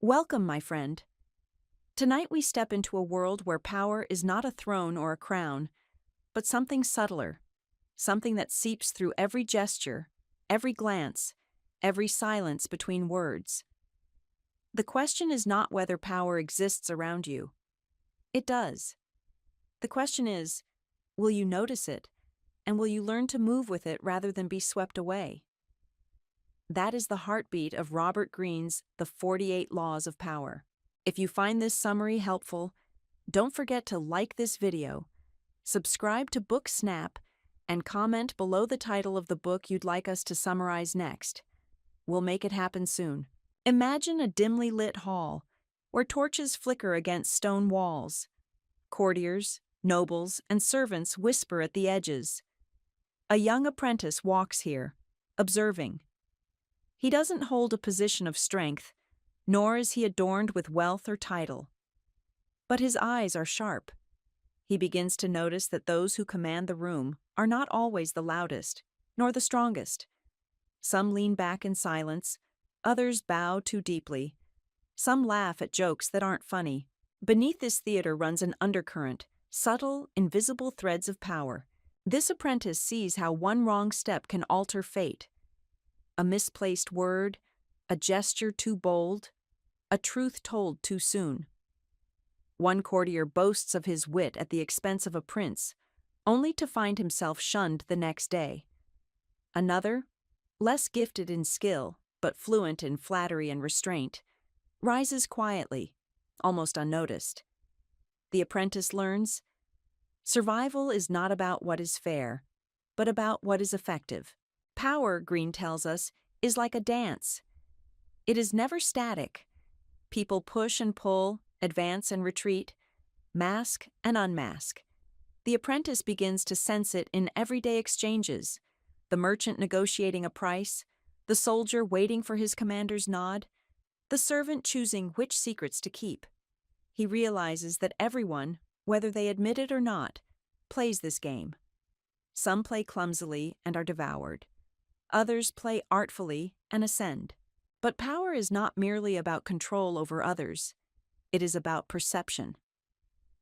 Welcome, my friend. Tonight we step into a world where power is not a throne or a crown, but something subtler, something that seeps through every gesture, every glance, every silence between words. The question is not whether power exists around you. It does. The question is, will you notice it, and will you learn to move with it rather than be swept away? That is the heartbeat of Robert Greene's The 48 Laws of Power. If you find this summary helpful, don't forget to like this video, subscribe to Book Snap, and comment below the title of the book you'd like us to summarize next. We'll make it happen soon. Imagine a dimly lit hall, where torches flicker against stone walls. Courtiers, nobles, and servants whisper at the edges. A young apprentice walks here, observing. He doesn't hold a position of strength, nor is he adorned with wealth or title. But his eyes are sharp. He begins to notice that those who command the room are not always the loudest, nor the strongest. Some lean back in silence, others bow too deeply. Some laugh at jokes that aren't funny. Beneath this theater runs an undercurrent, subtle, invisible threads of power. This apprentice sees how one wrong step can alter fate. A misplaced word, a gesture too bold, a truth told too soon. One courtier boasts of his wit at the expense of a prince, only to find himself shunned the next day. Another, less gifted in skill, but fluent in flattery and restraint, rises quietly, almost unnoticed. The apprentice learns, survival is not about what is fair, but about what is effective. Power, Greene tells us, is like a dance. It is never static. People push and pull, advance and retreat, mask and unmask. The apprentice begins to sense it in everyday exchanges, the merchant negotiating a price, the soldier waiting for his commander's nod, the servant choosing which secrets to keep. He realizes that everyone, whether they admit it or not, plays this game. Some play clumsily and are devoured. Others play artfully and ascend. But power is not merely about control over others. It is about perception.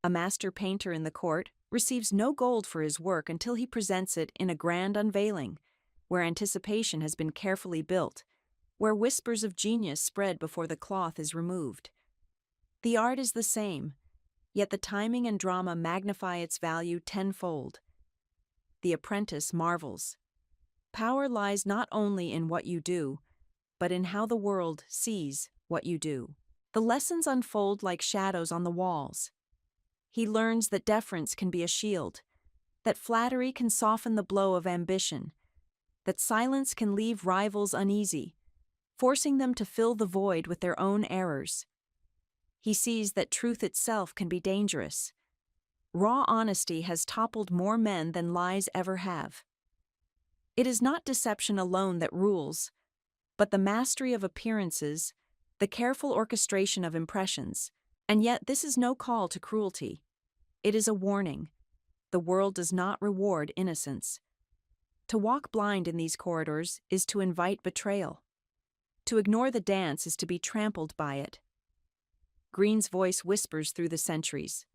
A master painter in the court receives no gold for his work until he presents it in a grand unveiling, where anticipation has been carefully built, where whispers of genius spread before the cloth is removed. The art is the same, yet the timing and drama magnify its value tenfold. The apprentice marvels. Power lies not only in what you do, but in how the world sees what you do. The lessons unfold like shadows on the walls. He learns that deference can be a shield, that flattery can soften the blow of ambition, that silence can leave rivals uneasy, forcing them to fill the void with their own errors. He sees that truth itself can be dangerous. Raw honesty has toppled more men than lies ever have. It is not deception alone that rules, but the mastery of appearances, the careful orchestration of impressions. And yet this is no call to cruelty. It is a warning. The world does not reward innocence. To walk blind in these corridors is to invite betrayal. To ignore the dance is to be trampled by it. Greene's voice whispers through the centuries.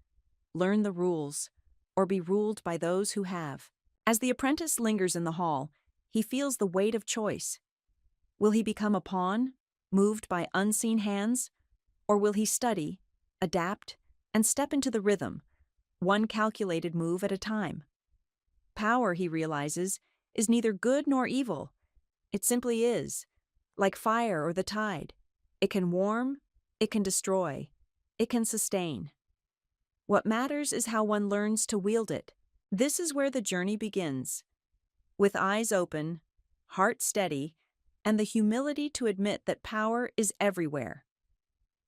Learn the rules, or be ruled by those who have. As the apprentice lingers in the hall, he feels the weight of choice. Will he become a pawn, moved by unseen hands, or will he study, adapt, and step into the rhythm, one calculated move at a time? Power, he realizes, is neither good nor evil. It simply is, like fire or the tide. It can warm, it can destroy, it can sustain. What matters is how one learns to wield it. This is where the journey begins. With eyes open, heart steady, and the humility to admit that power is everywhere.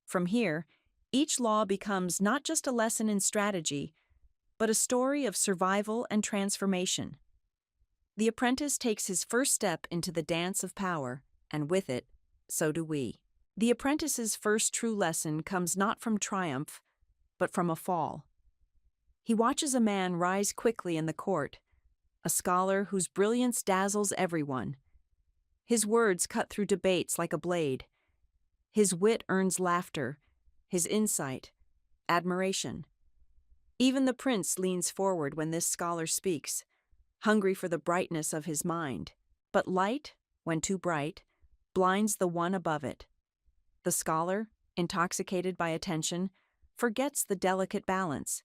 From here, each law becomes not just a lesson in strategy, but a story of survival and transformation. The apprentice takes his first step into the dance of power, and with it, so do we. The apprentice's first true lesson comes not from triumph, but from a fall. He watches a man rise quickly in the court, a scholar whose brilliance dazzles everyone. His words cut through debates like a blade. His wit earns laughter, his insight, admiration. Even the prince leans forward when this scholar speaks, hungry for the brightness of his mind. But light, when too bright, blinds the one above it. The scholar, intoxicated by attention, forgets the delicate balance.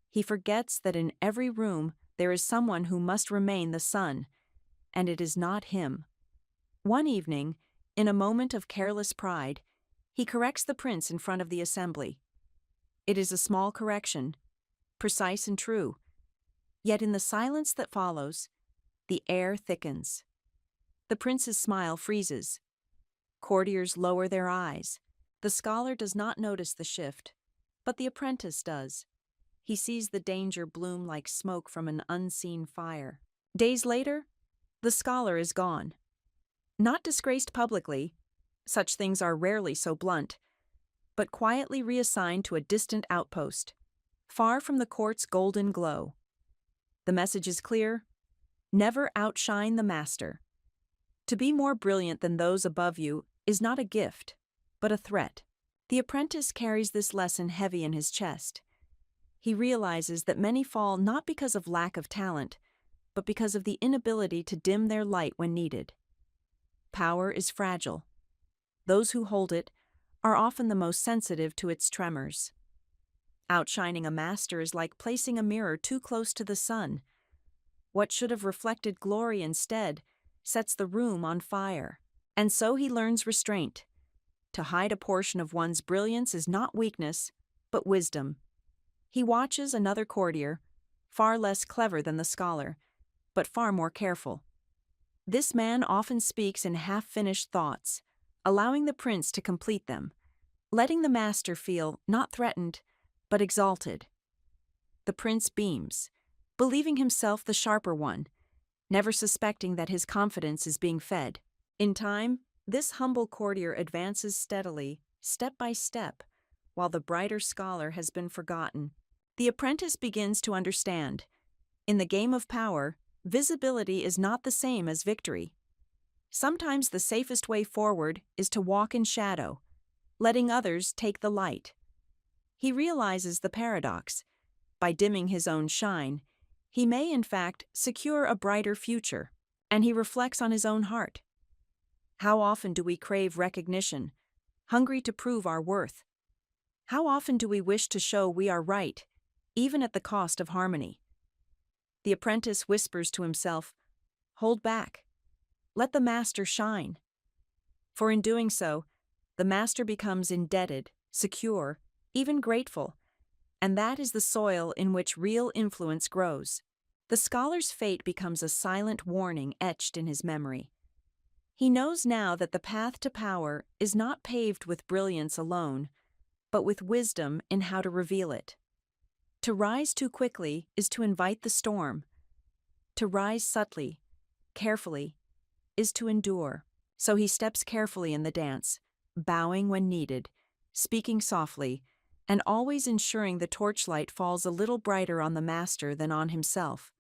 He forgets that in every room there is someone who must remain the sun, and it is not him. One evening, in a moment of careless pride, he corrects the prince in front of the assembly. It is a small correction, precise and true, yet in the silence that follows, the air thickens. The prince's smile freezes. Courtiers lower their eyes. The scholar does not notice the shift, but the apprentice does. He sees the danger bloom like smoke from an unseen fire. Days later, the scholar is gone. Not disgraced publicly, such things are rarely so blunt, but quietly reassigned to a distant outpost, far from the court's golden glow. The message is clear: never outshine the master. To be more brilliant than those above you is not a gift, but a threat. The apprentice carries this lesson heavy in his chest. He realizes that many fall not because of lack of talent, but because of the inability to dim their light when needed. Power is fragile. Those who hold it are often the most sensitive to its tremors. Outshining a master is like placing a mirror too close to the sun. What should have reflected glory instead sets the room on fire. And so he learns restraint. To hide a portion of one's brilliance is not weakness, but wisdom. He watches another courtier, far less clever than the scholar, but far more careful. This man often speaks in half-finished thoughts, allowing the prince to complete them, letting the master feel not threatened, but exalted. The prince beams, believing himself the sharper one, never suspecting that his confidence is being fed. In time, this humble courtier advances steadily, step by step, while the brighter scholar has been forgotten. The apprentice begins to understand. In the game of power, visibility is not the same as victory. Sometimes the safest way forward is to walk in shadow, letting others take the light. He realizes the paradox. By dimming his own shine, he may in fact secure a brighter future, and he reflects on his own heart. How often do we crave recognition, hungry to prove our worth? How often do we wish to show we are right, even at the cost of harmony? The apprentice whispers to himself, "Hold back. Let the master shine." For in doing so, the master becomes indebted, secure, even grateful, and that is the soil in which real influence grows. The scholar's fate becomes a silent warning etched in his memory. He knows now that the path to power is not paved with brilliance alone, but with wisdom in how to reveal it. To rise too quickly is to invite the storm. To rise subtly, carefully, is to endure. So he steps carefully in the dance, bowing when needed, speaking softly, and always ensuring the torchlight falls a little brighter on the master than on himself.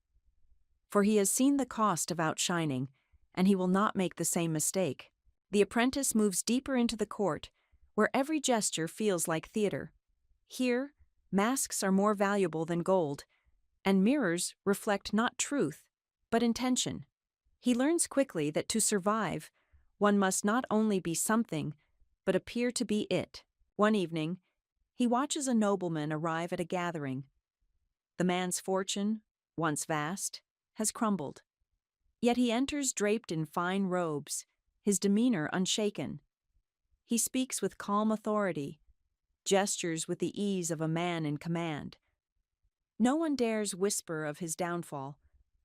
For he has seen the cost of outshining, and he will not make the same mistake. The apprentice moves deeper into the court, where every gesture feels like theater. Here, masks are more valuable than gold, and mirrors reflect not truth, but intention. He learns quickly that to survive, one must not only be something, but appear to be it. One evening, he watches a nobleman arrive at a gathering. The man's fortune, once vast, has crumbled. Yet he enters draped in fine robes, his demeanor unshaken. He speaks with calm authority, gestures with the ease of a man in command. No one dares whisper of his downfall,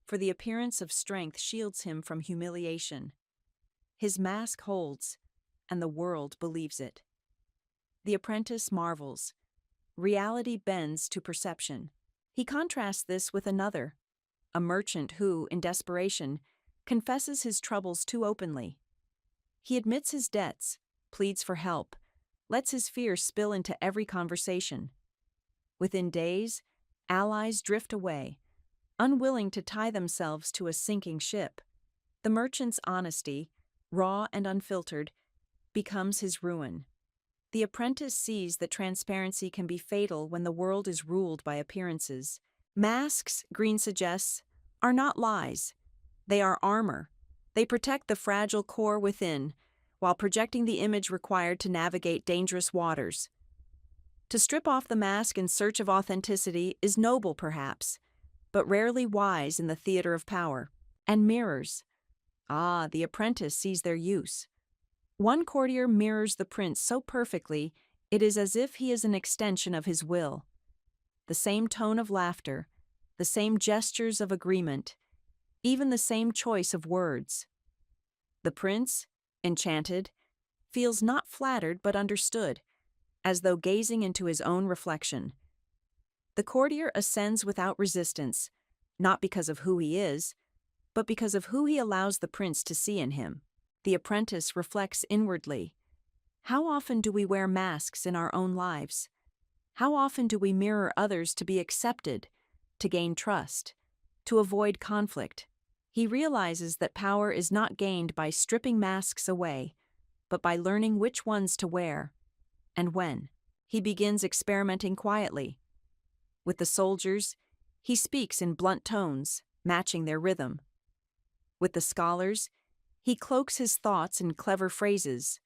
for the appearance of strength shields him from humiliation. His mask holds, and the world believes it. The apprentice marvels. Reality bends to perception. He contrasts this with another, a merchant who, in desperation, confesses his troubles too openly. He admits his debts, pleads for help, lets his fears spill into every conversation. Within days, allies drift away, unwilling to tie themselves to a sinking ship. The merchant's honesty, raw and unfiltered, becomes his ruin. The apprentice sees that transparency can be fatal when the world is ruled by appearances. Masks, Greene suggests, are not lies. They are armor. They protect the fragile core within, while projecting the image required to navigate dangerous waters. To strip off the mask in search of authenticity is noble, perhaps, but rarely wise in the theater of power. And mirrors. The apprentice sees their use. One courtier mirrors the prince so perfectly, it is as if he is an extension of his will. The same tone of laughter, the same gestures of agreement, even the same choice of words. The prince, enchanted, feels not flattered but understood, as though gazing into his own reflection. The courtier ascends without resistance, not because of who he is, but because of who he allows the prince to see in him. The apprentice reflects inwardly. How often do we wear masks in our own lives? How often do we mirror others to be accepted, to gain trust, to avoid conflict? He realizes that power is not gained by stripping masks away, but by learning which ones to wear, and when. He begins experimenting quietly. With the soldiers, he speaks in blunt tones, matching their rhythm. With the scholars, he cloaks his thoughts in clever phrases.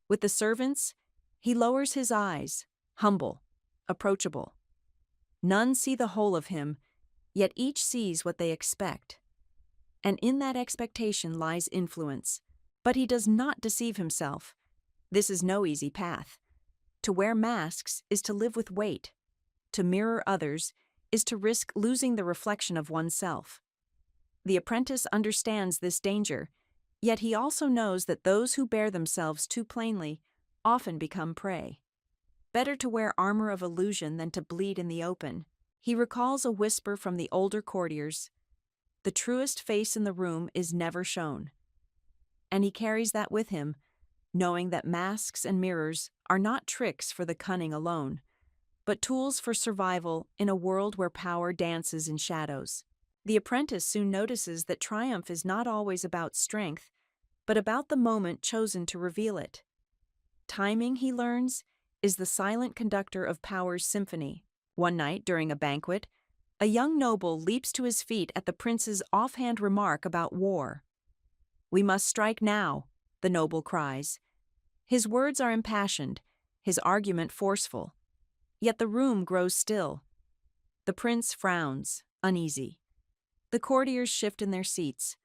With the servants, he lowers his eyes, humble, approachable. None see the whole of him, yet each sees what they expect. And in that expectation lies influence. But he does not deceive himself. This is no easy path. To wear masks is to live with weight. To mirror others is to risk losing the reflection of oneself. The apprentice understands this danger, yet he also knows that those who bear themselves too plainly often become prey. Better to wear armor of illusion than to bleed in the open. He recalls a whisper from the older courtiers, "The truest face in the room is never shown." And he carries that with him, knowing that masks and mirrors are not tricks for the cunning alone, but tools for survival in a world where power dances in shadows. The apprentice soon notices that triumph is not always about strength, but about the moment chosen to reveal it. Timing, he learns, is the silent conductor of power's symphony. One night, during a banquet, a young noble leaps to his feet at the prince's offhand remark about war. "We must strike now," the noble cries. His words are impassioned, his argument forceful. Yet the room grows still. The prince frowns, uneasy. The courtiers shift in their seats.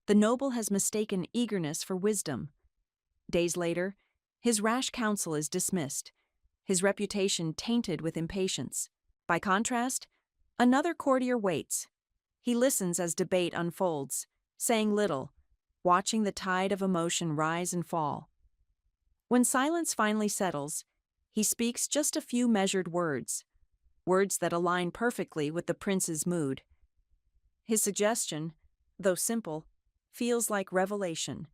The noble has mistaken eagerness for wisdom. Days later, his rash counsel is dismissed, his reputation tainted with impatience. By contrast, another courtier waits. He listens as debate unfolds, saying little, watching the tide of emotion rise and fall. When silence finally settles, he speaks just a few measured words, words that align perfectly with the prince's mood. His suggestion, though simple, feels like revelation.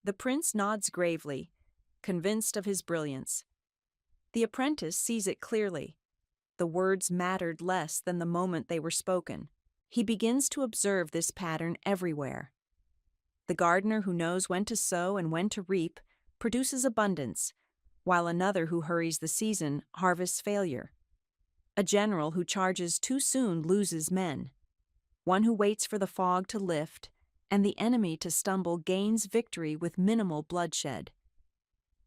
The prince nods gravely, convinced of his brilliance. The apprentice sees it clearly. The words mattered less than the moment they were spoken. He begins to observe this pattern everywhere. The gardener who knows when to sow and when to reap produces abundance, while another who hurries the season harvests failure. A general who charges too soon loses men. One who waits for the fog to lift and the enemy to stumble gains victory with minimal bloodshed.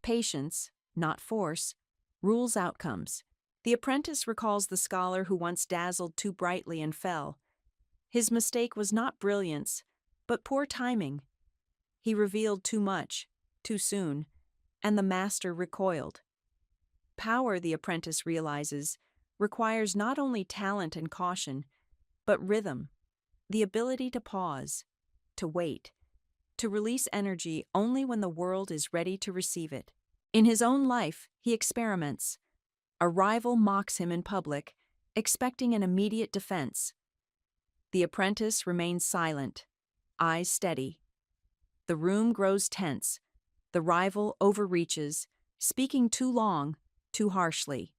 Patience, not force, rules outcomes. The apprentice recalls the scholar who once dazzled too brightly and fell. His mistake was not brilliance, but poor timing. He revealed too much, too soon, and the master recoiled. Power, the apprentice realizes, requires not only talent and caution, but rhythm, the ability to pause, to wait, to release energy only when the world is ready to receive it. In his own life, he experiments. A rival mocks him in public, expecting an immediate defense. The apprentice remains silent, eyes steady. The room grows tense. The rival overreaches, speaking too long, too harshly.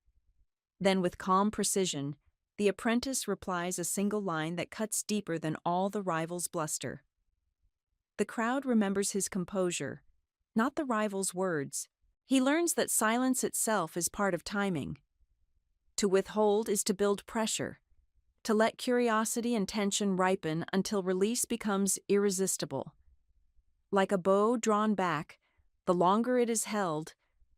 Then, with calm precision, the apprentice replies a single line that cuts deeper than all the rival's bluster. The crowd remembers his composure, not the rival's words. He learns that silence itself is part of timing. To withhold is to build pressure, to let curiosity and tension ripen until release becomes irresistible. Like a bow drawn back, the longer it is held,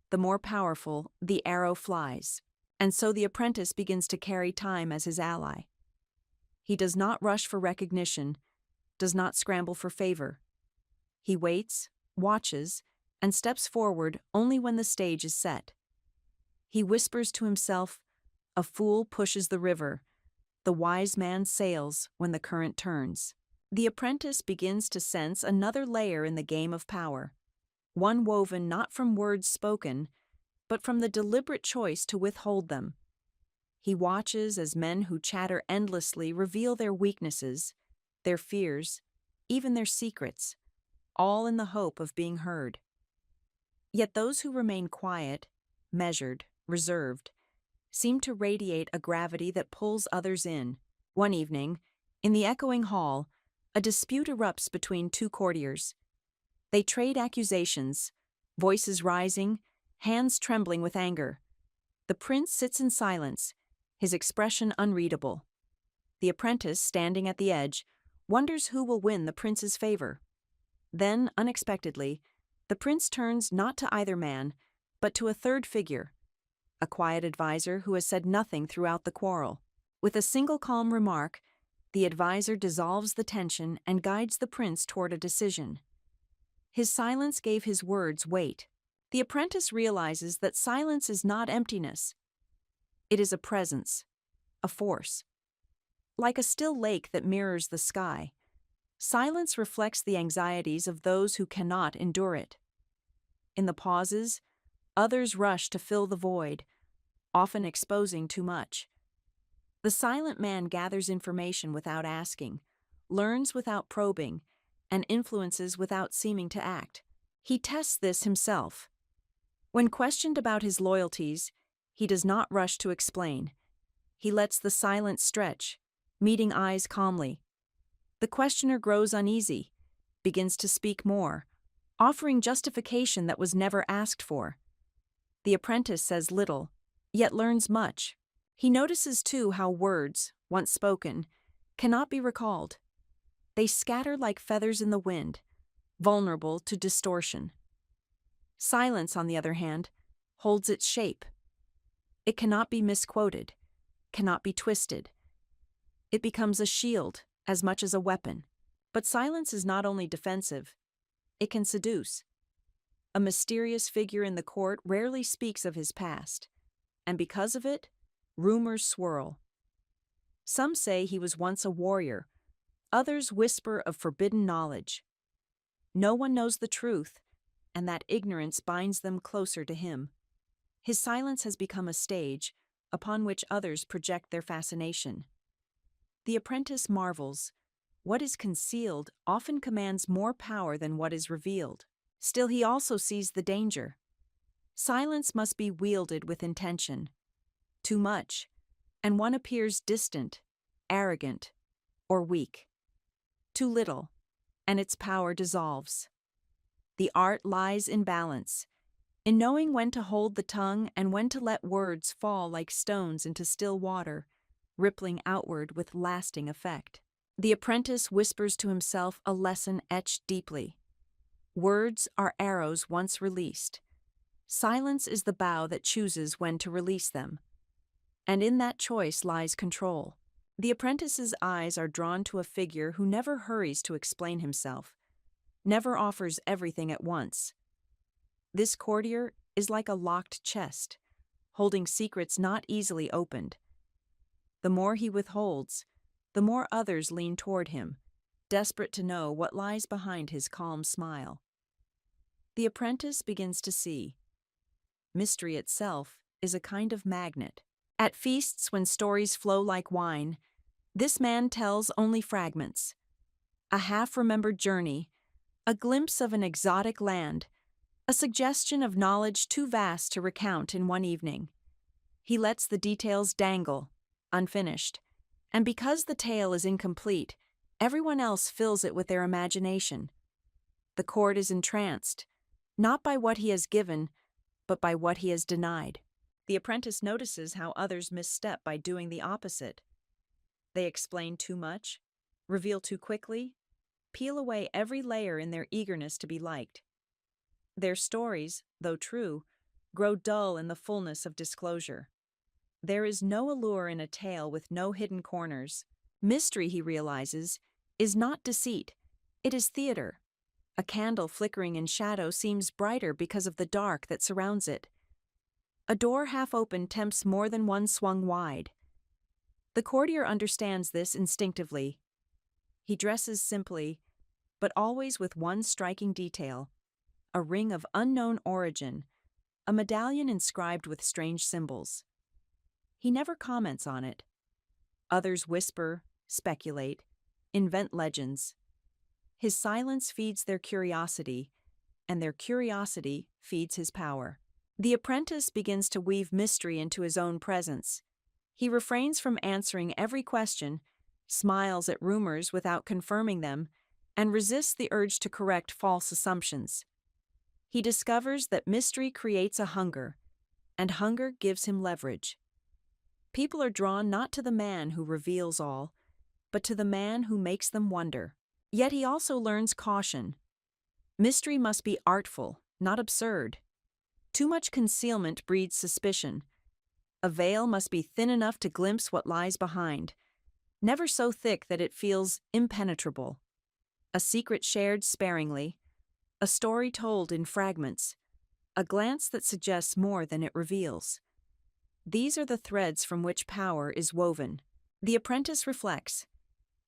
the more powerful the arrow flies. And so the apprentice begins to carry time as his ally. He does not rush for recognition, does not scramble for favor. He waits, watches, and steps forward only when the stage is set. He whispers to himself, "A fool pushes the river, the wise man sails when the current turns." The apprentice begins to sense another layer in the game of power, one woven not from words spoken, but from the deliberate choice to withhold them. He watches as men who chatter endlessly reveal their weaknesses, their fears, even their secrets, all in the hope of being heard. Yet those who remain quiet, measured, reserved, seem to radiate a gravity that pulls others in. One evening, in the echoing hall, a dispute erupts between two courtiers. They trade accusations, voices rising, hands trembling with anger. The prince sits in silence, his expression unreadable. The apprentice, standing at the edge, wonders who will win the prince's favor. Then, unexpectedly, the prince turns not to either man, but to a third figure, a quiet advisor who has said nothing throughout the quarrel. With a single calm remark, the advisor dissolves the tension and guides the prince toward a decision. His silence gave his words weight. The apprentice realizes that silence is not emptiness. It is a presence, a force. Like a still lake that mirrors the sky, silence reflects the anxieties of those who cannot endure it. In the pauses, others rush to fill the void, often exposing too much. The silent man gathers information without asking, learns without probing, and influences without seeming to act. He tests this himself. When questioned about his loyalties, he does not rush to explain. He lets the silence stretch, meeting eyes calmly. The questioner grows uneasy, begins to speak more, offering justification that was never asked for. The apprentice says little, yet learns much. He notices too how words, once spoken, cannot be recalled. They scatter like feathers in the wind, vulnerable to distortion. Silence, on the other hand, holds its shape. It cannot be misquoted, cannot be twisted. It becomes a shield as much as a weapon. But silence is not only defensive, it can seduce. A mysterious figure in the court rarely speaks of his past, and because of it, rumors swirl. Some say he was once a warrior, others whisper of forbidden knowledge. No one knows the truth, and that ignorance binds them closer to him. His silence has become a stage upon which others project their fascination. The apprentice marvels. What is concealed often commands more power than what is revealed. Still, he also sees the danger. Silence must be wielded with intention. Too much, and one appears distant, arrogant, or weak. Too little, and its power dissolves. The art lies in balance, in knowing when to hold the tongue and when to let words fall like stones into still water, rippling outward with lasting effect. The apprentice whispers to himself a lesson etched deeply. Words are arrows once released. Silence is the bow that chooses when to release them. And in that choice lies control. The apprentice's eyes are drawn to a figure who never hurries to explain himself, never offers everything at once. This courtier is like a locked chest, holding secrets not easily opened. The more he withholds, the more others lean toward him, desperate to know what lies behind his calm smile. The apprentice begins to see. Mystery itself is a kind of magnet. At feasts when stories flow like wine, this man tells only fragments. A half-remembered journey, a glimpse of an exotic land, a suggestion of knowledge too vast to recount in one evening. He lets the details dangle, unfinished, and because the tale is incomplete, everyone else fills it with their imagination. The court is entranced, not by what he has given, but by what he has denied. The apprentice notices how others misstep by doing the opposite. They explain too much, reveal too quickly, peel away every layer in their eagerness to be liked. Their stories, though true, grow dull in the fullness of disclosure. There is no allure in a tale with no hidden corners. Mystery, he realizes, is not deceit. It is theater. A candle flickering in shadow seems brighter because of the dark that surrounds it. A door half open tempts more than one swung wide. The courtier understands this instinctively. He dresses simply, but always with one striking detail: a ring of unknown origin, a medallion inscribed with strange symbols. He never comments on it. Others whisper, speculate, invent legends. His silence feeds their curiosity, and their curiosity feeds his power. The apprentice begins to weave mystery into his own presence. He refrains from answering every question, smiles at rumors without confirming them, and resists the urge to correct false assumptions. He discovers that mystery creates a hunger, and hunger gives him leverage. People are drawn not to the man who reveals all, but to the man who makes them wonder. Yet he also learns caution. Mystery must be artful, not absurd. Too much concealment breeds suspicion. A veil must be thin enough to glimpse what lies behind, never so thick that it feels impenetrable. A secret shared sparingly, a story told in fragments, a glance that suggests more than it reveals. These are the threads from which power is woven. The apprentice reflects.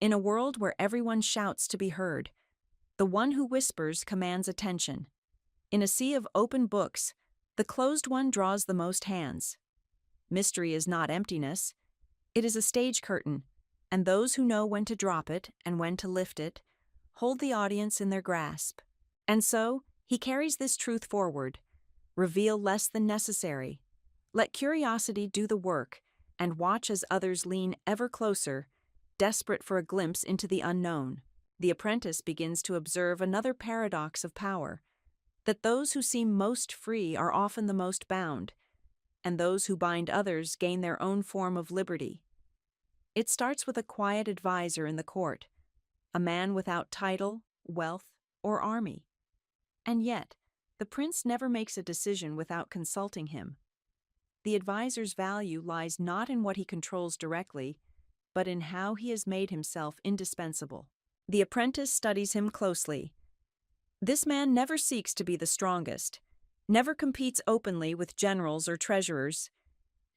In a world where everyone shouts to be heard, the one who whispers commands attention. In a sea of open books, the closed one draws the most hands. Mystery is not emptiness. It is a stage curtain, and those who know when to drop it and when to lift it hold the audience in their grasp. And so, he carries this truth forward: reveal less than necessary. Let curiosity do the work, and watch as others lean ever closer, desperate for a glimpse into the unknown. The apprentice begins to observe another paradox of power: that those who seem most free are often the most bound, and those who bind others gain their own form of liberty. It starts with a quiet advisor in the court, a man without title, wealth, or army. And yet, the prince never makes a decision without consulting him. The advisor's value lies not in what he controls directly, but in how he has made himself indispensable. The apprentice studies him closely. This man never seeks to be the strongest, never competes openly with generals or treasurers.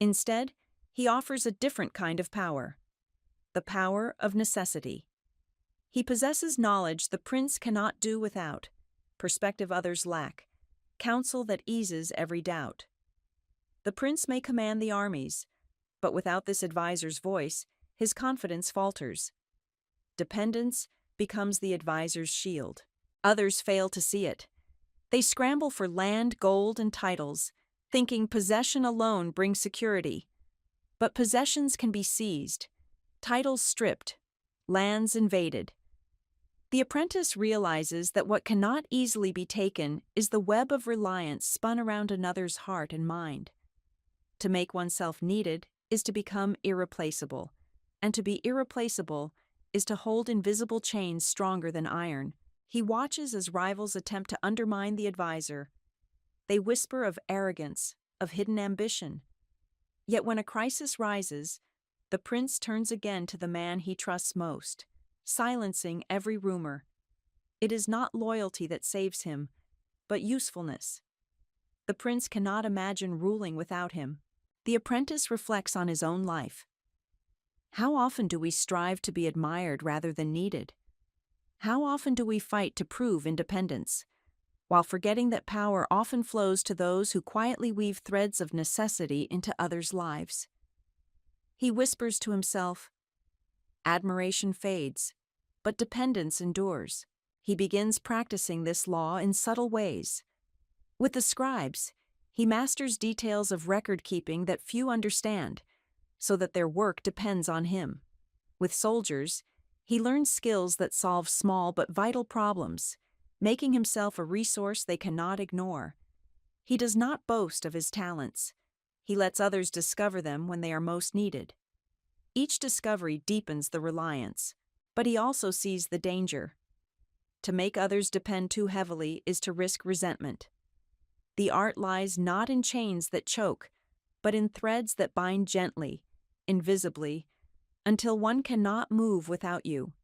Instead, he offers a different kind of power: the power of necessity. He possesses knowledge the prince cannot do without, perspective others lack, counsel that eases every doubt. The prince may command the armies, but without this advisor's voice, his confidence falters. Dependence becomes the advisor's shield. Others fail to see it. They scramble for land, gold, and titles, thinking possession alone brings security. But possessions can be seized, titles stripped, lands invaded. The apprentice realizes that what cannot easily be taken is the web of reliance spun around another's heart and mind. To make oneself needed is to become irreplaceable, and to be irreplaceable is to hold invisible chains stronger than iron. He watches as rivals attempt to undermine the advisor. They whisper of arrogance, of hidden ambition. Yet when a crisis rises, the prince turns again to the man he trusts most, silencing every rumor. It is not loyalty that saves him, but usefulness. The prince cannot imagine ruling without him. The apprentice reflects on his own life. How often do we strive to be admired rather than needed? How often do we fight to prove independence, while forgetting that power often flows to those who quietly weave threads of necessity into others' lives? He whispers to himself, admiration fades, but dependence endures. He begins practicing this law in subtle ways. With the scribes, he masters details of record-keeping that few understand, so that their work depends on him. With soldiers, he learns skills that solve small but vital problems, making himself a resource they cannot ignore. He does not boast of his talents. He lets others discover them when they are most needed. Each discovery deepens the reliance, but he also sees the danger. To make others depend too heavily is to risk resentment. The art lies not in chains that choke, but in threads that bind gently, invisibly, until one cannot move without you.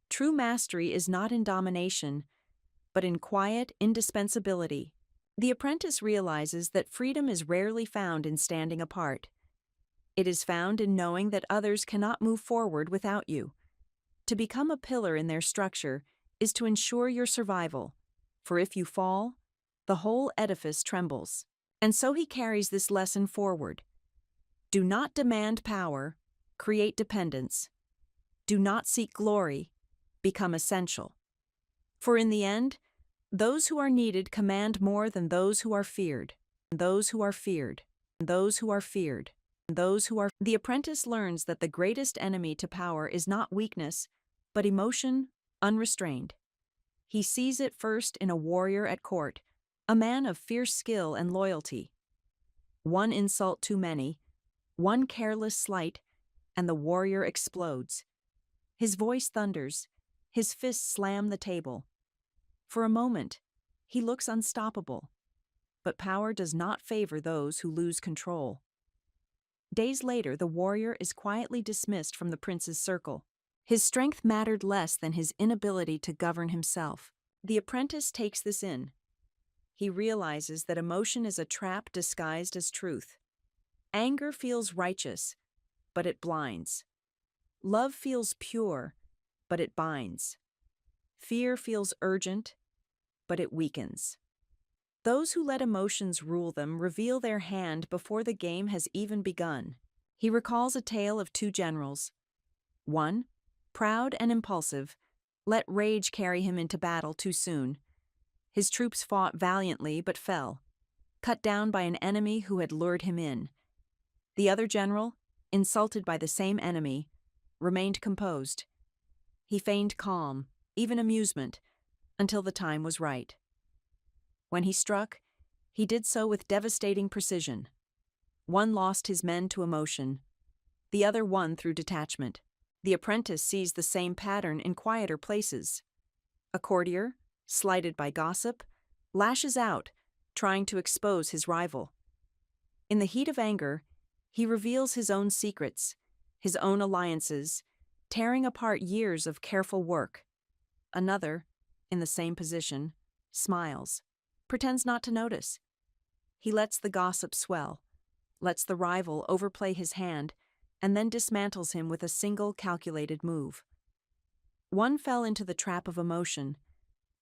True mastery is not in domination, but in quiet indispensability. The apprentice realizes that freedom is rarely found in standing apart. It is found in knowing that others cannot move forward without you. To become a pillar in their structure is to ensure your survival, for if you fall, the whole edifice trembles. And so he carries this lesson forward. Do not demand power, create dependence. Do not seek glory, become essential. For in the end, those who are needed command more than those who are feared. Those who are feared. Those who are feared. Those who are. The apprentice learns that the greatest enemy to power is not weakness, but emotion, unrestrained. He sees it first in a warrior at court, a man of fierce skill and loyalty. One insult too many, one careless slight, and the warrior explodes. His voice thunders, his fists slam the table. For a moment, he looks unstoppable, but power does not favor those who lose control. Days later, the warrior is quietly dismissed from the prince's circle. His strength mattered less than his inability to govern himself. The apprentice takes this in. He realizes that emotion is a trap disguised as truth. Anger feels righteous, but it blinds. Love feels pure, but it binds. Fear feels urgent, but it weakens. Those who let emotions rule them reveal their hand before the game has even begun. He recalls a tale of two generals. One, proud and impulsive, let rage carry him into battle too soon. His troops fought valiantly but fell, cut down by an enemy who had lured him in. The other general, insulted by the same enemy, remained composed. He feigned calm, even amusement, until the time was right. When he struck, he did so with devastating precision. One lost his men to emotion, the other won through detachment. The apprentice sees the same pattern in quieter places. A courtier, slighted by gossip, lashes out, trying to expose his rival. In the heat of anger, he reveals his own secrets, his own alliances, tearing apart years of careful work. Another, in the same position, smiles, pretends not to notice. He lets the gossip swell, lets the rival overplay his hand, and then dismantles him with a single calculated move. One fell into the trap of emotion,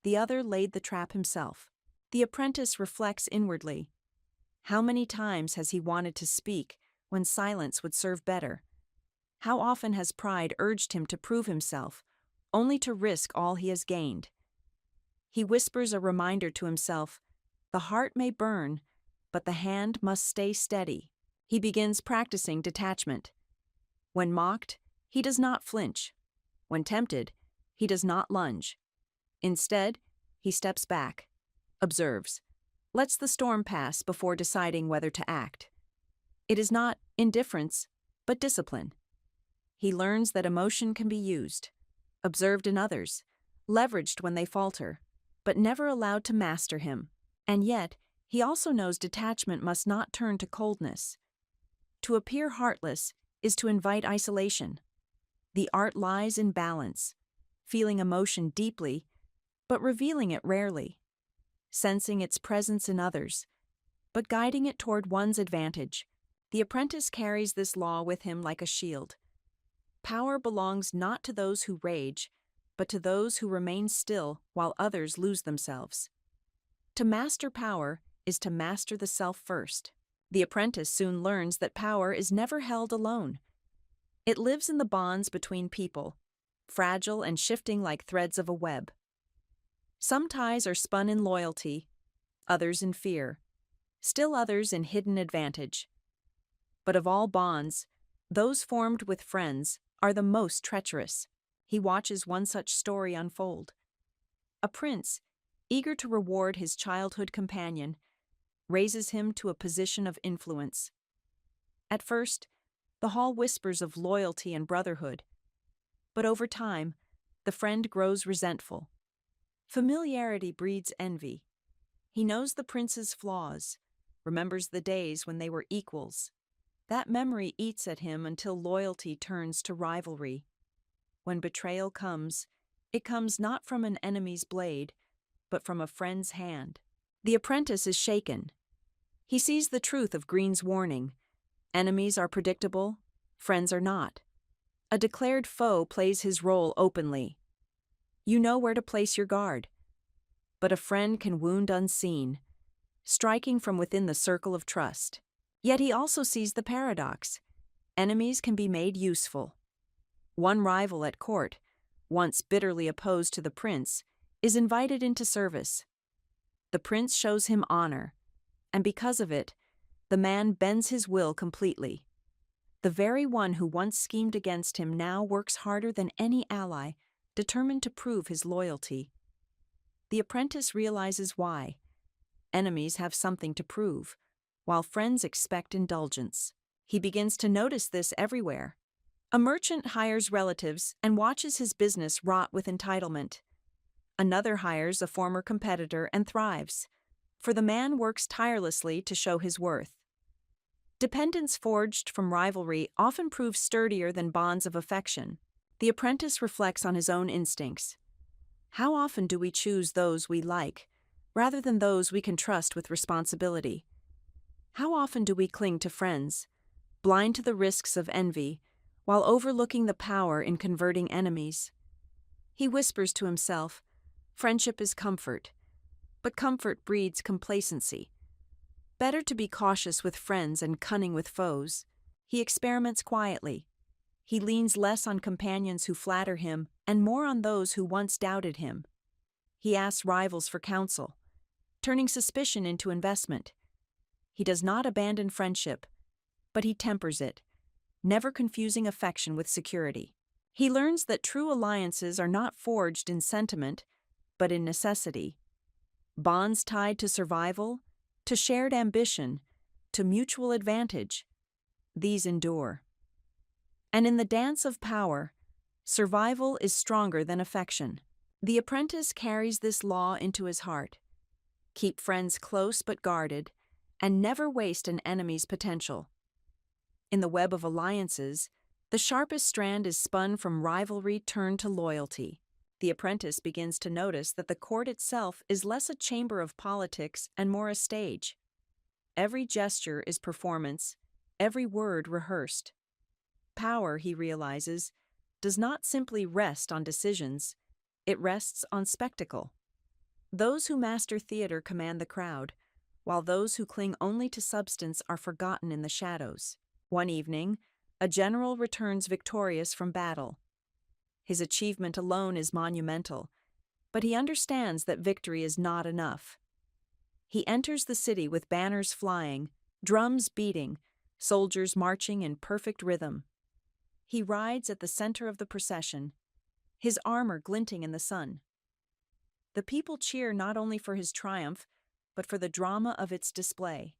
the other laid the trap himself. The apprentice reflects inwardly. How many times has he wanted to speak when silence would serve better? How often has pride urged him to prove himself, only to risk all he has gained? He whispers a reminder to himself, the heart may burn, but the hand must stay steady. He begins practicing detachment. When mocked, he does not flinch. When tempted, he does not lunge. Instead, he steps back, observes, lets the storm pass before deciding whether to act. It is not indifference, but discipline. He learns that emotion can be used, observed in others, leveraged when they falter, but never allowed to master him. And yet, he also knows detachment must not turn to coldness. To appear heartless is to invite isolation. The art lies in balance, feeling emotion deeply, but revealing it rarely, sensing its presence in others, but guiding it toward one's advantage. The apprentice carries this law with him like a shield. Power belongs not to those who rage, but to those who remain still while others lose themselves. To master power is to master the self first. The apprentice soon learns that power is never held alone. It lives in the bonds between people, fragile and shifting like threads of a web. Some ties are spun in loyalty, others in fear, still others in hidden advantage. But of all bonds, those formed with friends are the most treacherous. He watches one such story unfold. A prince, eager to reward his childhood companion, raises him to a position of influence. At first, the hall whispers of loyalty and brotherhood, but over time, the friend grows resentful. Familiarity breeds envy. He knows the prince's flaws, remembers the days when they were equals. That memory eats at him until loyalty turns to rivalry. When betrayal comes, it comes not from an enemy's blade, but from a friend's hand. The apprentice is shaken. He sees the truth of Greene's warning. Enemies are predictable, friends are not. A declared foe plays his role openly. You know where to place your guard. But a friend can wound unseen, striking from within the circle of trust. Yet he also sees the paradox. Enemies can be made useful. One rival at court, once bitterly opposed to the prince, is invited into service. The prince shows him honor, and because of it, the man bends his will completely. The very one who once schemed against him now works harder than any ally, determined to prove his loyalty. The apprentice realizes why. Enemies have something to prove, while friends expect indulgence. He begins to notice this everywhere. A merchant hires relatives and watches his business rot with entitlement. Another hires a former competitor and thrives, for the man works tirelessly to show his worth. Dependence forged from rivalry often proves sturdier than bonds of affection. The apprentice reflects on his own instincts. How often do we choose those we like, rather than those we can trust with responsibility? How often do we cling to friends, blind to the risks of envy, while overlooking the power in converting enemies? He whispers to himself, "Friendship is comfort, but comfort breeds complacency. Better to be cautious with friends and cunning with foes." He experiments quietly. He leans less on companions who flatter him and more on those who once doubted him. He asks rivals for counsel, turning suspicion into investment. He does not abandon friendship, but he tempers it, never confusing affection with security. He learns that true alliances are not forged in sentiment, but in necessity. Bonds tied to survival, to shared ambition, to mutual advantage. These endure. And in the dance of power, survival is stronger than affection. The apprentice carries this law into his heart. Keep friends close but guarded, and never waste an enemy's potential. In the web of alliances, the sharpest strand is spun from rivalry turned to loyalty. The apprentice begins to notice that the court itself is less a chamber of politics and more a stage. Every gesture is performance, every word rehearsed. Power, he realizes, does not simply rest on decisions, it rests on spectacle. Those who master theater command the crowd, while those who cling only to substance are forgotten in the shadows. One evening, a general returns victorious from battle. His achievement alone is monumental, but he understands that victory is not enough. He enters the city with banners flying, drums beating, soldiers marching in perfect rhythm. He rides at the center of the procession, his armor glinting in the sun. The people cheer not only for his triumph, but for the drama of its display.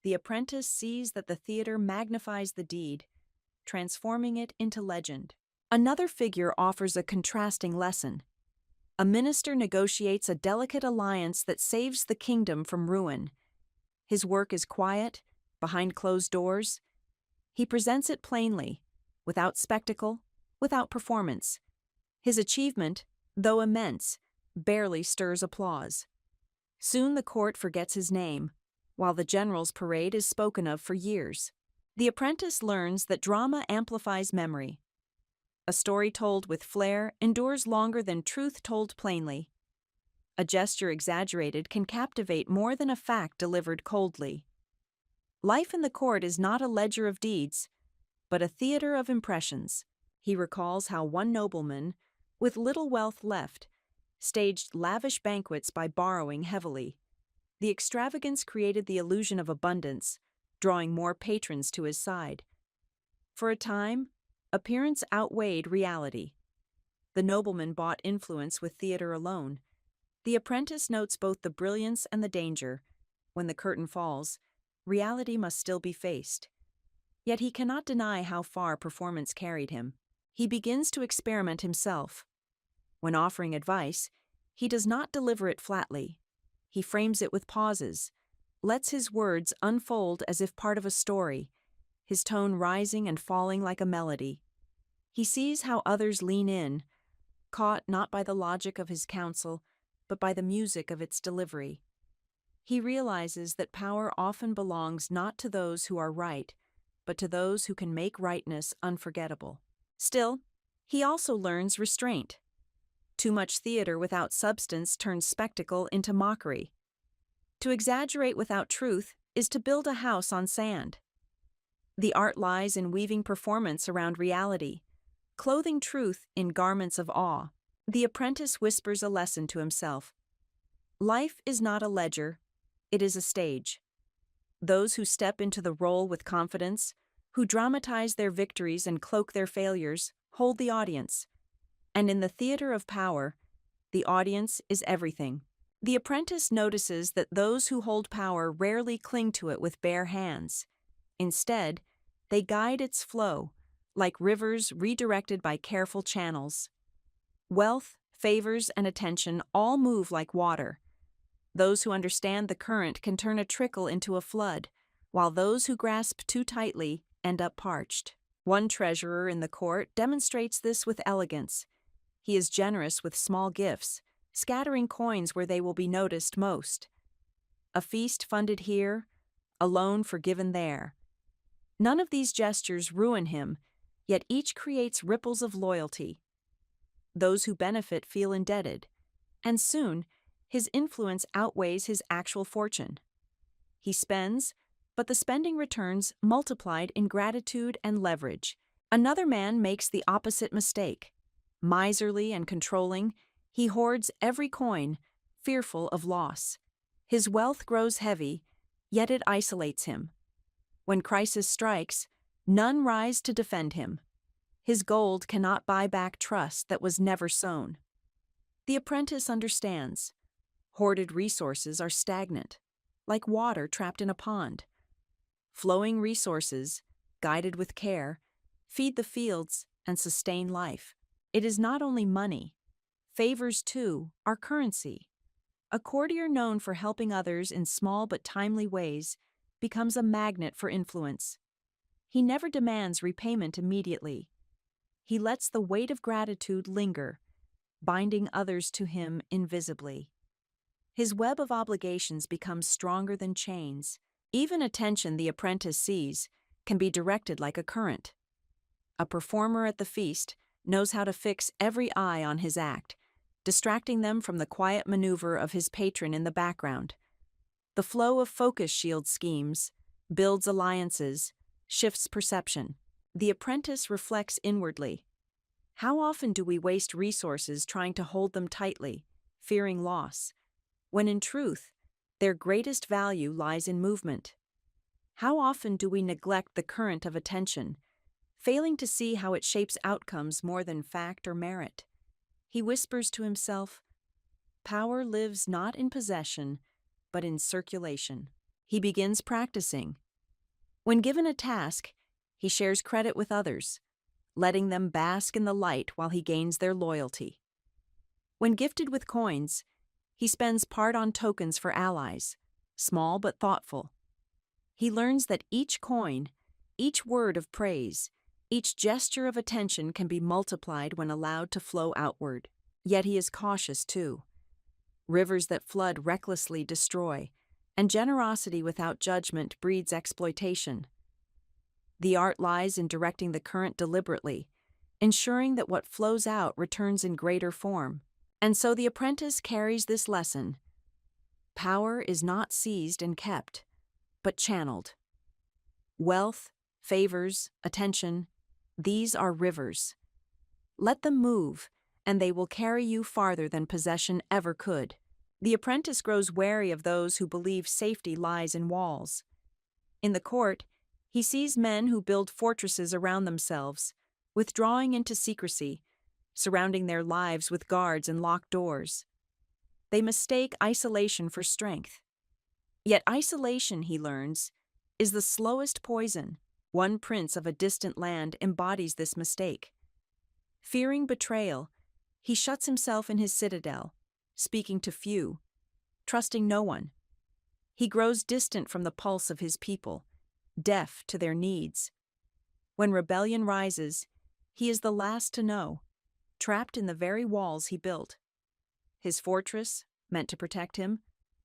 The apprentice sees that the theater magnifies the deed, transforming it into legend. Another figure offers a contrasting lesson. A minister negotiates a delicate alliance that saves the kingdom from ruin. His work is quiet, behind closed doors. He presents it plainly, without spectacle, without performance. His achievement, though immense, barely stirs applause. Soon the court forgets his name, while the general's parade is spoken of for years. The apprentice learns that drama amplifies memory. A story told with flair endures longer than truth told plainly. A gesture exaggerated can captivate more than a fact delivered coldly. Life in the court is not a ledger of deeds, but a theater of impressions. He recalls how one nobleman, with little wealth left, staged lavish banquets by borrowing heavily. The extravagance created the illusion of abundance, drawing more patrons to his side. For a time, appearance outweighed reality. The nobleman bought influence with theater alone. The apprentice notes both the brilliance and the danger, When the curtain falls, reality must still be faced. Yet he cannot deny how far performance carried him. He begins to experiment himself. When offering advice, he does not deliver it flatly. He frames it with pauses, lets his words unfold as if part of a story, his tone rising and falling like a melody. He sees how others lean in, caught not by the logic of his counsel, but by the music of its delivery. He realizes that power often belongs not to those who are right, but to those who can make rightness unforgettable. Still, he also learns restraint. Too much theater without substance turns spectacle into mockery. To exaggerate without truth is to build a house on sand. The art lies in weaving performance around reality, clothing truth in garments of awe. The apprentice whispers a lesson to himself. Life is not a ledger, it is a stage. Those who step into the role with confidence, who dramatize their victories and cloak their failures, hold the audience. And in the theater of power, the audience is everything. The apprentice notices that those who hold power rarely cling to it with bare hands. Instead, they guide its flow, like rivers redirected by careful channels. Wealth, favors, and attention all move like water. Those who understand the current can turn a trickle into a flood, while those who grasp too tightly end up parched. One treasurer in the court demonstrates this with elegance. He is generous with small gifts, scattering coins where they will be noticed most. A feast funded here, a loan forgiven there. None of these gestures ruin him, yet each creates ripples of loyalty. Those who benefit feel indebted, and soon his influence outweighs his actual fortune. He spends, but the spending returns multiplied in gratitude and leverage. Another man makes the opposite mistake. Miserly and controlling, he hoards every coin, fearful of loss. His wealth grows heavy, yet it isolates him. When crisis strikes, none rise to defend him. His gold cannot buy back trust that was never sown. The apprentice understands. Hoarded resources are stagnant, like water trapped in a pond. Flowing resources, guided with care, feed the fields and sustain life. It is not only money. Favors, too, are currency. A courtier known for helping others in small but timely ways becomes a magnet for influence. He never demands repayment immediately. He lets the weight of gratitude linger, binding others to him invisibly. His web of obligations becomes stronger than chains. Even attention the apprentice sees can be directed like a current. A performer at the feast knows how to fix every eye on his act, distracting them from the quiet maneuver of his patron in the background. The flow of focus shield schemes builds alliances, shifts perception. The apprentice reflects inwardly. How often do we waste resources trying to hold them tightly, fearing loss, when in truth, their greatest value lies in movement? How often do we neglect the current of attention, failing to see how it shapes outcomes more than fact or merit? He whispers to himself, "Power lives not in possession, but in circulation." He begins practicing. When given a task, he shares credit with others, letting them bask in the light while he gains their loyalty. When gifted with coins, he spends part on tokens for allies, small but thoughtful. He learns that each coin, each word of praise, each gesture of attention can be multiplied when allowed to flow outward. Yet he is cautious too. Rivers that flood recklessly destroy, and generosity without judgment breeds exploitation. The art lies in directing the current deliberately, ensuring that what flows out returns in greater form. And so the apprentice carries this lesson. Power is not seized and kept, but channeled. Wealth, favors, attention, these are rivers. Let them move, and they will carry you farther than possession ever could. The apprentice grows wary of those who believe safety lies in walls. In the court, he sees men who build fortresses around themselves, withdrawing into secrecy, surrounding their lives with guards and locked doors. They mistake isolation for strength. Yet isolation, he learns, is the slowest poison. One prince of a distant land embodies this mistake. Fearing betrayal, he shuts himself in his citadel, speaking to few, trusting no one. He grows distant from the pulse of his people, deaf to their needs. When rebellion rises, he is the last to know, trapped in the very walls he built. His fortress, meant to protect him,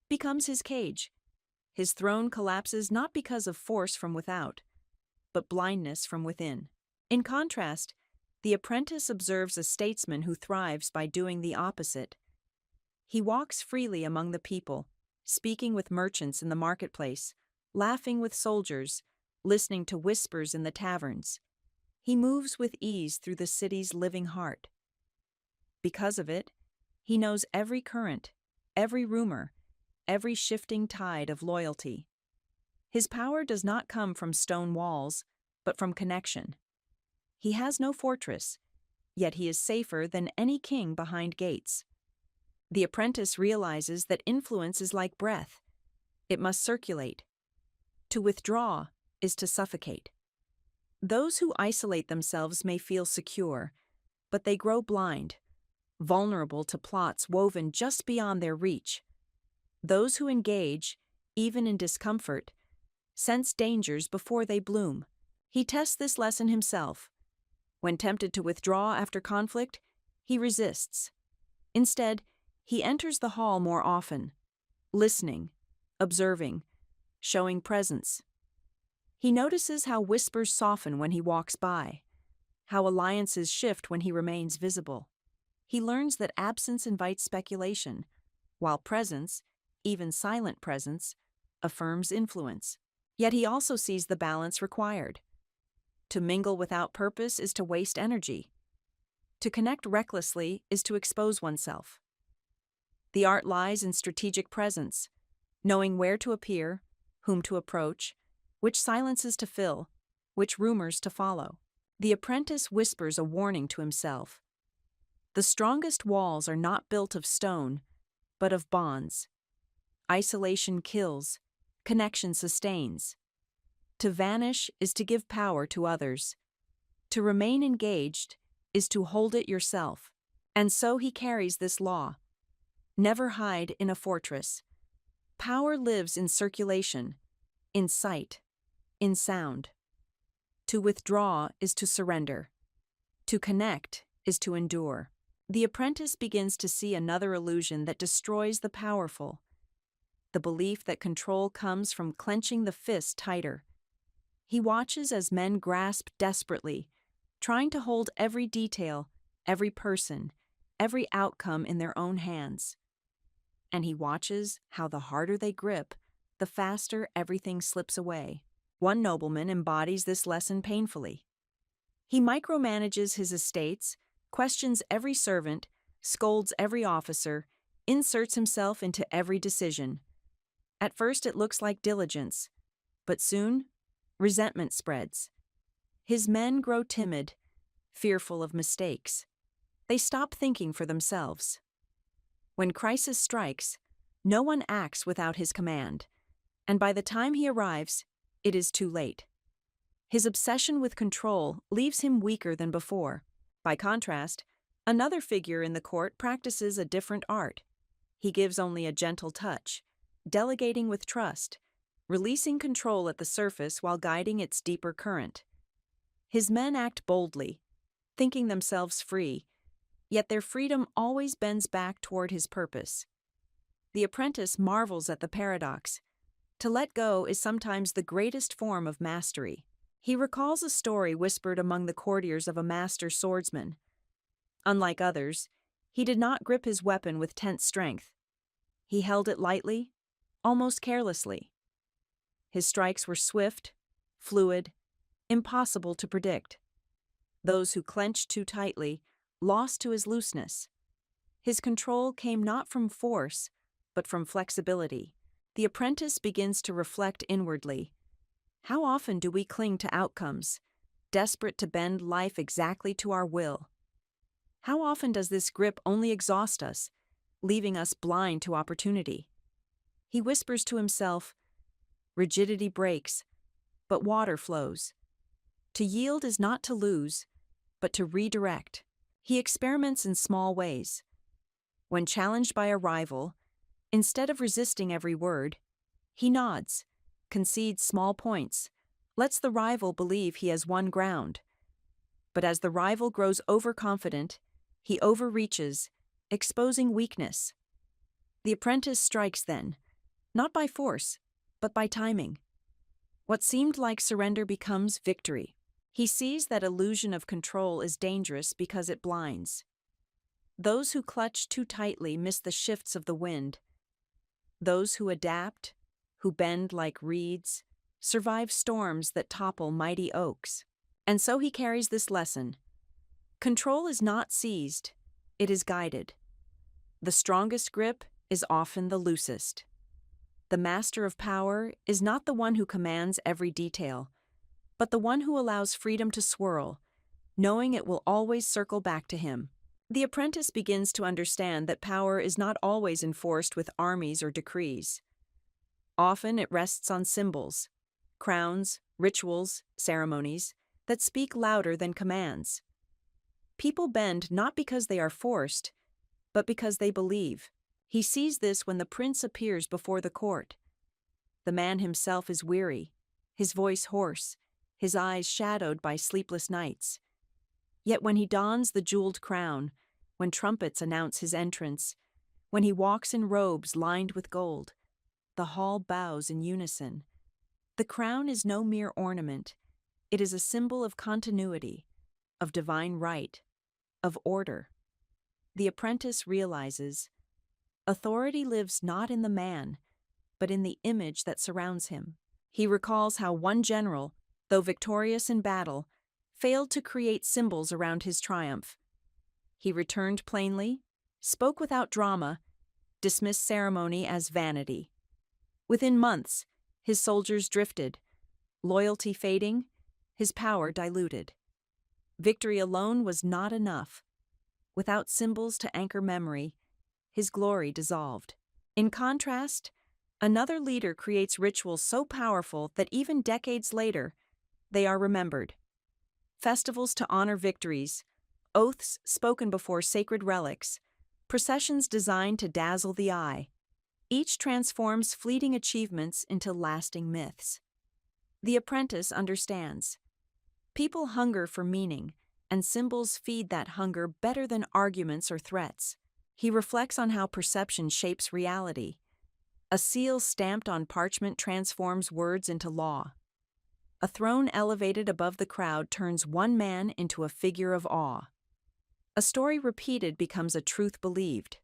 becomes his cage. His throne collapses not because of force from without, but blindness from within. In contrast, the apprentice observes a statesman who thrives by doing the opposite. He walks freely among the people, speaking with merchants in the marketplace, laughing with soldiers, listening to whispers in the taverns. He moves with ease through the city's living heart. Because of it, he knows every current, every rumor, every shifting tide of loyalty. His power does not come from stone walls, but from connection. He has no fortress, yet he is safer than any king behind gates. The apprentice realizes that influence is like breath. It must circulate. To withdraw is to suffocate. Those who isolate themselves may feel secure, but they grow blind, vulnerable to plots woven just beyond their reach. Those who engage, even in discomfort, sense dangers before they bloom. He tests this lesson himself. When tempted to withdraw after conflict, he resists. Instead, he enters the hall more often, listening, observing, showing presence. He notices how whispers soften when he walks by, how alliances shift when he remains visible. He learns that absence invites speculation, while presence, even silent presence, affirms influence. Yet he also sees the balance required. To mingle without purpose is to waste energy. To connect recklessly is to expose oneself. The art lies in strategic presence, knowing where to appear, whom to approach, which silences to fill, which rumors to follow. The apprentice whispers a warning to himself. The strongest walls are not built of stone, but of bonds. Isolation kills, connection sustains. To vanish is to give power to others. To remain engaged is to hold it yourself. And so he carries this law. Never hide in a fortress. Power lives in circulation, in sight, in sound. To withdraw is to surrender. To connect is to endure. The apprentice begins to see another illusion that destroys the powerful. The belief that control comes from clenching the fist tighter. He watches as men grasp desperately, trying to hold every detail, every person, every outcome in their own hands. And he watches how the harder they grip, the faster everything slips away. One nobleman embodies this lesson painfully. He micromanages his estates, questions every servant, scolds every officer, inserts himself into every decision. At first it looks like diligence, but soon, resentment spreads. His men grow timid, fearful of mistakes. They stop thinking for themselves. When crisis strikes, no one acts without his command, and by the time he arrives, it is too late. His obsession with control leaves him weaker than before. By contrast, another figure in the court practices a different art. He gives only a gentle touch, delegating with trust, releasing control at the surface while guiding its deeper current. His men act boldly, thinking themselves free, yet their freedom always bends back toward his purpose. The apprentice marvels at the paradox. To let go is sometimes the greatest form of mastery. He recalls a story whispered among the courtiers of a master swordsman. Unlike others, he did not grip his weapon with tense strength. He held it lightly, almost carelessly. His strikes were swift, fluid, impossible to predict. Those who clenched too tightly lost to his looseness. His control came not from force, but from flexibility. The apprentice begins to reflect inwardly. How often do we cling to outcomes, desperate to bend life exactly to our will? How often does this grip only exhaust us, leaving us blind to opportunity? He whispers to himself, rigidity breaks, but water flows. To yield is not to lose, but to redirect. He experiments in small ways. When challenged by a rival, instead of resisting every word, he nods, concedes small points, lets the rival believe he has won ground. But as the rival grows overconfident, he overreaches, exposing weakness. The apprentice strikes then, not by force, but by timing. What seemed like surrender becomes victory. He sees that illusion of control is dangerous because it blinds. Those who clutch too tightly miss the shifts of the wind. Those who adapt, who bend like reeds, survive storms that topple mighty oaks. And so he carries this lesson. Control is not seized, it is guided. The strongest grip is often the loosest. The master of power is not the one who commands every detail, but the one who allows freedom to swirl, knowing it will always circle back to him. The apprentice begins to understand that power is not always enforced with armies or decrees. Often it rests on symbols, crowns, rituals, ceremonies, that speak louder than commands. People bend not because they are forced, but because they believe. He sees this when the prince appears before the court. The man himself is weary, his voice hoarse, his eyes shadowed by sleepless nights. Yet when he dons the jeweled crown, when trumpets announce his entrance, when he walks in robes lined with gold, the hall bows in unison. The crown is no mere ornament. It is a symbol of continuity, of divine right, of order. The apprentice realizes, authority lives not in the man, but in the image that surrounds him. He recalls how one general, though victorious in battle, failed to create symbols around his triumph. He returned plainly, spoke without drama, dismissed ceremony as vanity. Within months, his soldiers drifted, loyalty fading, his power diluted. Victory alone was not enough. Without symbols to anchor memory, his glory dissolved. In contrast, another leader creates rituals so powerful that even decades later, they are remembered. Festivals to honor victories, oaths spoken before sacred relics, processions designed to dazzle the eye. Each transforms fleeting achievements into lasting myths. The apprentice understands. People hunger for meaning, and symbols feed that hunger better than arguments or threats. He reflects on how perception shapes reality. A seal stamped on parchment transforms words into law. A throne elevated above the crowd turns one man into a figure of awe. A story repeated becomes a truth believed.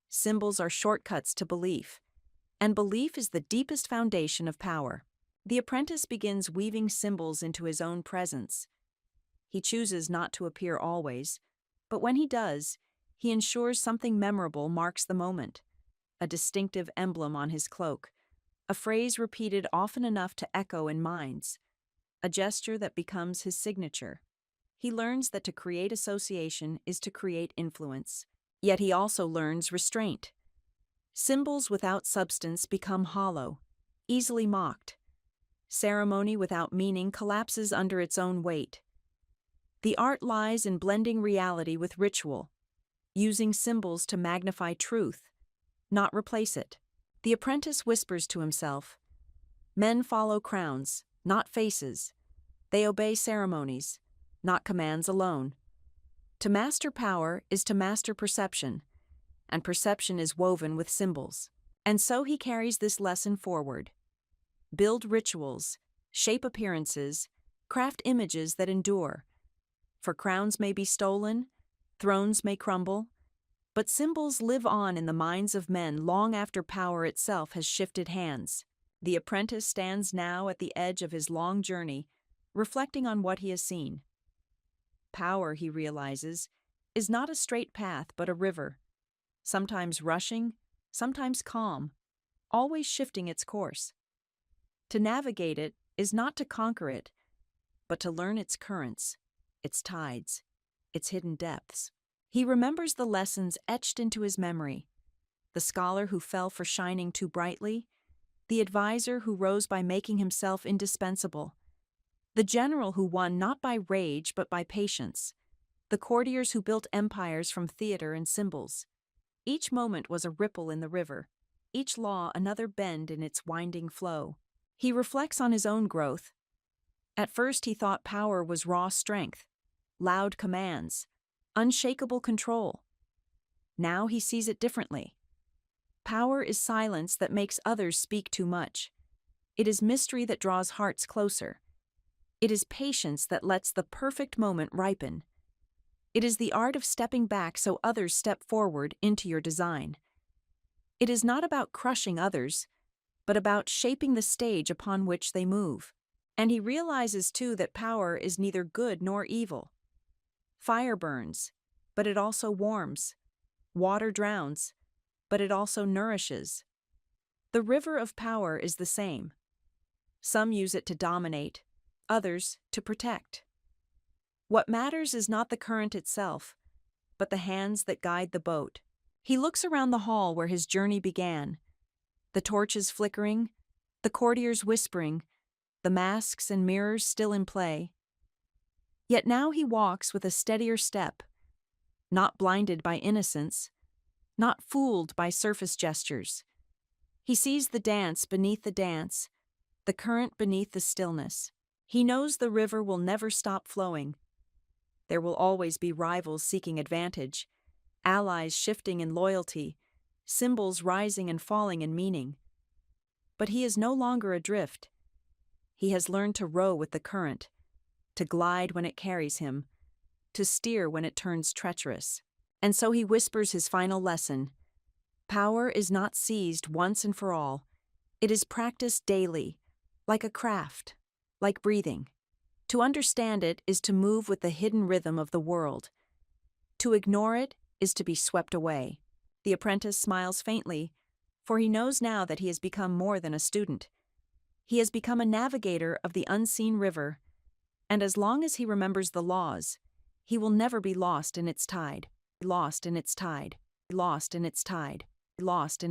Symbols are shortcuts to belief, and belief is the deepest foundation of power. The apprentice begins weaving symbols into his own presence. He chooses not to appear always, but when he does, he ensures something memorable marks the moment. A distinctive emblem on his cloak, a phrase repeated often enough to echo in minds, a gesture that becomes his signature. He learns that to create association is to create influence. Yet he also learns restraint. Symbols without substance become hollow, easily mocked. Ceremony without meaning collapses under its own weight. The art lies in blending reality with ritual, using symbols to magnify truth, not replace it. The apprentice whispers to himself, men follow crowns, not faces. They obey ceremonies, not commands alone. To master power is to master perception, and perception is woven with symbols. And so he carries this lesson forward. Build rituals, shape appearances, craft images that endure. For crowns may be stolen, thrones may crumble, but symbols live on in the minds of men long after power itself has shifted hands. The apprentice stands now at the edge of his long journey, reflecting on what he has seen. Power, he realizes, is not a straight path but a river, sometimes rushing, sometimes calm, always shifting its course. To navigate it is not to conquer it, but to learn its currents, its tides, its hidden depths. He remembers the lessons etched into his memory. the scholar who fell for shining too brightly, the advisor who rose by making himself indispensable, the general who won not by rage but by patience, the courtiers who built empires from theater and symbols. Each moment was a ripple in the river, each law another bend in its winding flow. He reflects on his own growth. At first he thought power was raw strength, loud commands, unshakable control. Now he sees it differently. Power is silence that makes others speak too much. It is mystery that draws hearts closer. It is patience that lets the perfect moment ripen. It is the art of stepping back so others step forward into your design. It is not about crushing others, but about shaping the stage upon which they move. And he realizes too that power is neither good nor evil. Fire burns, but it also warms. Water drowns, but it also nourishes. The river of power is the same. Some use it to dominate, others to protect. What matters is not the current itself, but the hands that guide the boat. He looks around the hall where his journey began, the torches flickering, the courtiers whispering, the masks and mirrors still in play. Yet now he walks with a steadier step, not blinded by innocence, not fooled by surface gestures. He sees the dance beneath the dance, the current beneath the stillness. He knows the river will never stop flowing. There will always be rivals seeking advantage, allies shifting in loyalty, symbols rising and falling in meaning. But he is no longer adrift. He has learned to row with the current, to glide when it carries him, to steer when it turns treacherous. And so he whispers his final lesson. Power is not seized once and for all. It is practiced daily, like a craft, like breathing. To understand it is to move with the hidden rhythm of the world. To ignore it is to be swept away. The apprentice smiles faintly, for he knows now that he has become more than a student. He has become a navigator of the unseen river, and as long as he remembers the laws, he will never be lost in its tide, lost in its tide, lost in its tide, lost in its